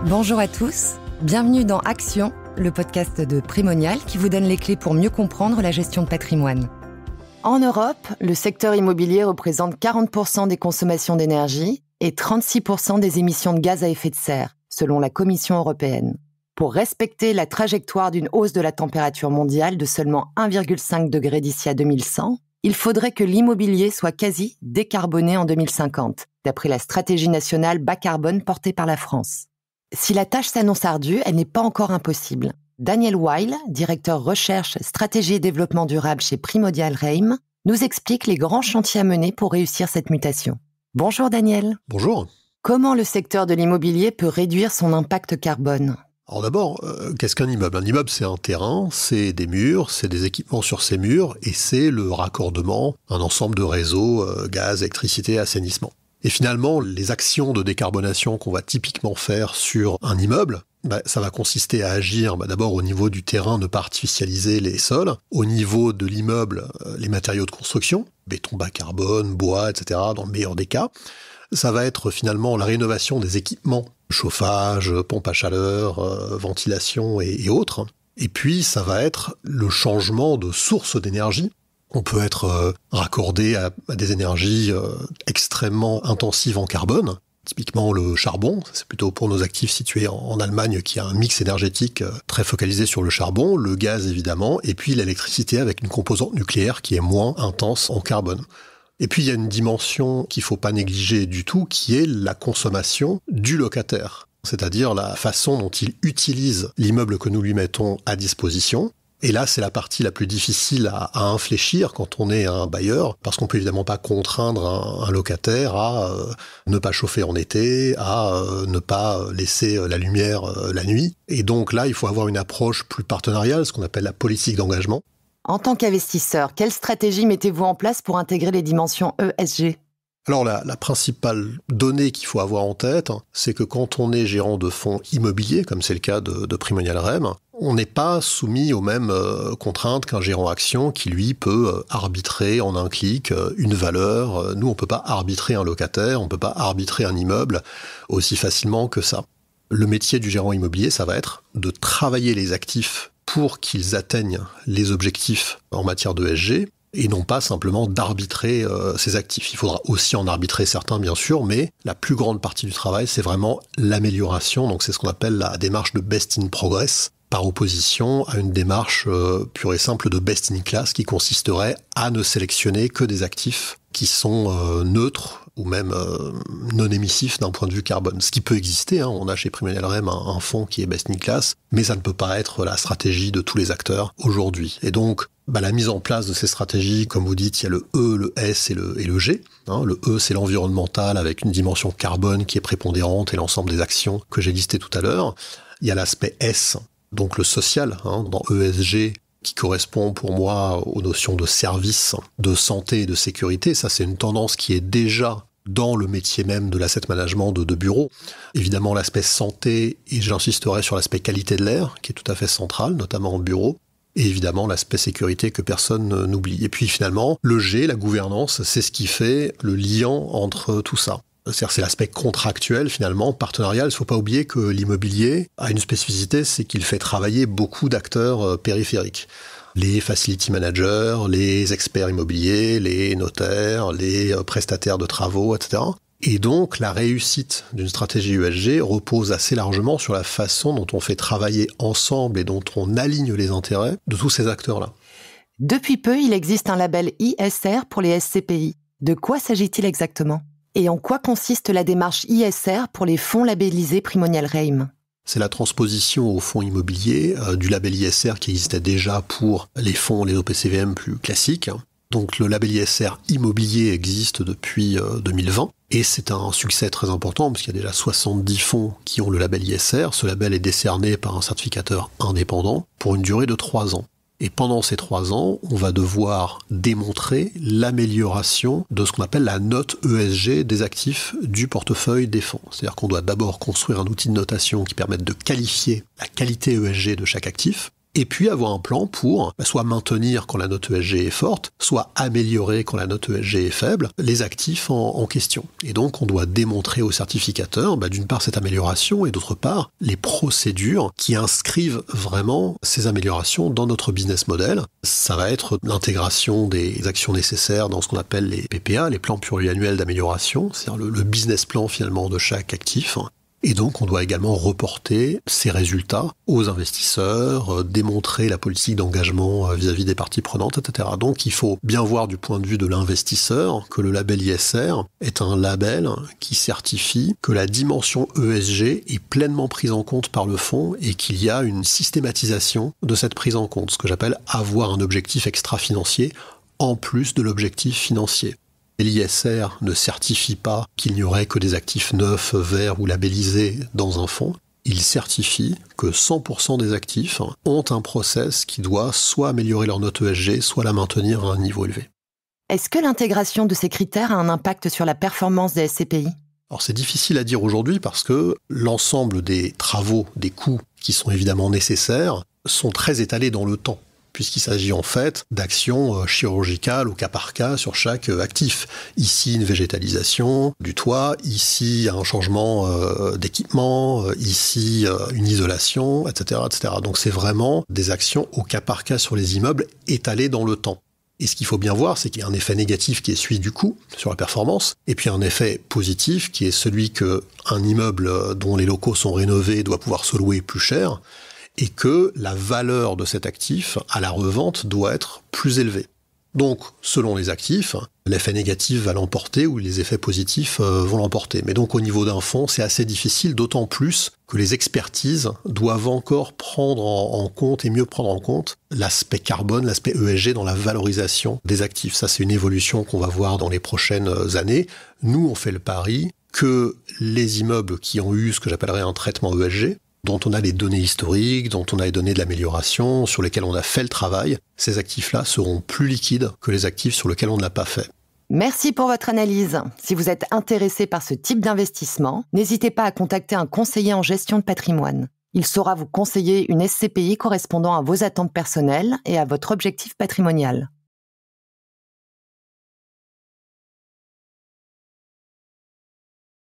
Bonjour à tous, bienvenue dans Action, le podcast de Primonial qui vous donne les clés pour mieux comprendre la gestion de patrimoine. En Europe, le secteur immobilier représente 40% des consommations d'énergie et 36% des émissions de gaz à effet de serre, selon la Commission européenne. Pour respecter la trajectoire d'une hausse de la température mondiale de seulement 1,5 degré d'ici à 2100, il faudrait que l'immobilier soit quasi décarboné en 2050, d'après la stratégie nationale bas carbone portée par la France. Si la tâche s'annonce ardue, elle n'est pas encore impossible. Daniel Weil, directeur recherche, stratégie et développement durable chez Primonial Reim, nous explique les grands chantiers à mener pour réussir cette mutation. Bonjour Daniel. Bonjour. Comment le secteur de l'immobilier peut réduire son impact carbone ? Alors d'abord, qu'est-ce qu'un immeuble ? Un immeuble, c'est un terrain, c'est des murs, c'est des équipements sur ces murs et c'est le raccordement, un ensemble de réseaux, gaz, électricité, assainissement. Et finalement, les actions de décarbonation qu'on va typiquement faire sur un immeuble, ça va consister à agir d'abord au niveau du terrain, ne pas artificialiser les sols, au niveau de l'immeuble, les matériaux de construction, béton bas carbone, bois, etc., dans le meilleur des cas. Ça va être finalement la rénovation des équipements, chauffage, pompe à chaleur, ventilation et autres. Et puis, ça va être le changement de source d'énergie. On peut être raccordé à des énergies extrêmement intensives en carbone. Typiquement le charbon, c'est plutôt pour nos actifs situés en Allemagne qui a un mix énergétique très focalisé sur le charbon, le gaz évidemment, et puis l'électricité avec une composante nucléaire qui est moins intense en carbone. Et puis il y a une dimension qu'il ne faut pas négliger du tout, qui est la consommation du locataire, c'est-à-dire la façon dont il utilise l'immeuble que nous lui mettons à disposition. Et là, c'est la partie la plus difficile à infléchir quand on est un bailleur, parce qu'on peut évidemment pas contraindre un locataire à ne pas chauffer en été, à ne pas laisser la lumière la nuit. Et donc là, il faut avoir une approche plus partenariale, ce qu'on appelle la politique d'engagement. En tant qu'investisseur, quelle stratégie mettez-vous en place pour intégrer les dimensions ESG ? Alors la principale donnée qu'il faut avoir en tête, c'est que quand on est gérant de fonds immobiliers, comme c'est le cas de Primonial Reim, on n'est pas soumis aux mêmes contraintes qu'un gérant action qui, lui, peut arbitrer en un clic une valeur. Nous, on ne peut pas arbitrer un locataire, on ne peut pas arbitrer un immeuble aussi facilement que ça. Le métier du gérant immobilier, ça va être de travailler les actifs pour qu'ils atteignent les objectifs en matière d'ESG, et non pas simplement d'arbitrer ces actifs. Il faudra aussi en arbitrer certains, bien sûr, mais la plus grande partie du travail, c'est vraiment l'amélioration. Donc c'est ce qu'on appelle la démarche de best in progress, par opposition à une démarche pure et simple de best in class qui consisterait à ne sélectionner que des actifs qui sont neutres ou même non émissifs d'un point de vue carbone. Ce qui peut exister, on a chez Primonial Reim un fonds qui est best in class, mais ça ne peut pas être la stratégie de tous les acteurs aujourd'hui. Et donc, la mise en place de ces stratégies, comme vous dites, il y a le E, le S et le G. Le E, c'est l'environnemental avec une dimension carbone qui est prépondérante et l'ensemble des actions que j'ai listées tout à l'heure. Il y a l'aspect S, donc le social, dans ESG, qui correspond pour moi aux notions de service, de santé et de sécurité. Ça, c'est une tendance qui est déjà dans le métier même de l'asset management de bureau. Évidemment, l'aspect santé, et j'insisterai sur l'aspect qualité de l'air, qui est tout à fait central, notamment en bureau. Et évidemment, l'aspect sécurité que personne n'oublie. Et puis finalement, le G, la gouvernance, c'est ce qui fait le lien entre tout ça. C'est-à-dire, c'est l'aspect contractuel, finalement, partenarial. Il ne faut pas oublier que l'immobilier a une spécificité, c'est qu'il fait travailler beaucoup d'acteurs périphériques. Les facility managers, les experts immobiliers, les notaires, les prestataires de travaux, etc. Et donc, la réussite d'une stratégie ESG repose assez largement sur la façon dont on fait travailler ensemble et dont on aligne les intérêts de tous ces acteurs-là. Depuis peu, il existe un label ISR pour les SCPI. De quoi s'agit-il exactement ? Et en quoi consiste la démarche ISR pour les fonds labellisés Primonial Reim ? C'est la transposition au fonds immobilier du label ISR qui existait déjà pour les fonds, les OPCVM plus classiques. Donc le label ISR immobilier existe depuis 2020 et c'est un succès très important parce qu'il y a déjà 70 fonds qui ont le label ISR. Ce label est décerné par un certificateur indépendant pour une durée de 3 ans. Et pendant ces 3 ans, on va devoir démontrer l'amélioration de ce qu'on appelle la note ESG des actifs du portefeuille des fonds. C'est-à-dire qu'on doit d'abord construire un outil de notation qui permette de qualifier la qualité ESG de chaque actif. Et puis avoir un plan pour soit maintenir quand la note ESG est forte, soit améliorer quand la note ESG est faible, les actifs en question. Et donc on doit démontrer au certificateur, d'une part cette amélioration et d'autre part les procédures qui inscrivent vraiment ces améliorations dans notre business model. Ça va être l'intégration des actions nécessaires dans ce qu'on appelle les PPA, les plans pluriannuels d'amélioration, c'est-à-dire le business plan finalement de chaque actif. Et donc, on doit également reporter ces résultats aux investisseurs, démontrer la politique d'engagement vis-à-vis des parties prenantes, etc. Donc, il faut bien voir du point de vue de l'investisseur que le label ISR est un label qui certifie que la dimension ESG est pleinement prise en compte par le fonds et qu'il y a une systématisation de cette prise en compte, ce que j'appelle avoir un objectif extra-financier en plus de l'objectif financier. L'ISR ne certifie pas qu'il n'y aurait que des actifs neufs, verts ou labellisés dans un fonds. Il certifie que 100% des actifs ont un process qui doit soit améliorer leur note ESG, soit la maintenir à un niveau élevé. Est-ce que l'intégration de ces critères a un impact sur la performance des SCPI ? Alors c'est difficile à dire aujourd'hui parce que l'ensemble des travaux, des coûts qui sont évidemment nécessaires, sont très étalés dans le temps, puisqu'il s'agit en fait d'actions chirurgicales au cas par cas sur chaque actif. Ici, une végétalisation du toit, ici, un changement d'équipement, ici, une isolation, etc., etc. Donc c'est vraiment des actions au cas par cas sur les immeubles étalées dans le temps. Et ce qu'il faut bien voir, c'est qu'il y a un effet négatif qui est celui du coût sur la performance, et puis un effet positif qui est celui qu'un immeuble dont les locaux sont rénovés doit pouvoir se louer plus cher, et que la valeur de cet actif à la revente doit être plus élevée. Donc, selon les actifs, l'effet négatif va l'emporter ou les effets positifs vont l'emporter. Mais donc, au niveau d'un fonds, c'est assez difficile, d'autant plus que les expertises doivent encore prendre en compte et mieux prendre en compte l'aspect carbone, l'aspect ESG dans la valorisation des actifs. Ça, c'est une évolution qu'on va voir dans les prochaines années. Nous, on fait le pari que les immeubles qui ont eu ce que j'appellerais un traitement ESG, dont on a les données historiques, dont on a les données de l'amélioration, sur lesquelles on a fait le travail, ces actifs-là seront plus liquides que les actifs sur lesquels on ne l'a pas fait. Merci pour votre analyse. Si vous êtes intéressé par ce type d'investissement, n'hésitez pas à contacter un conseiller en gestion de patrimoine. Il saura vous conseiller une SCPI correspondant à vos attentes personnelles et à votre objectif patrimonial.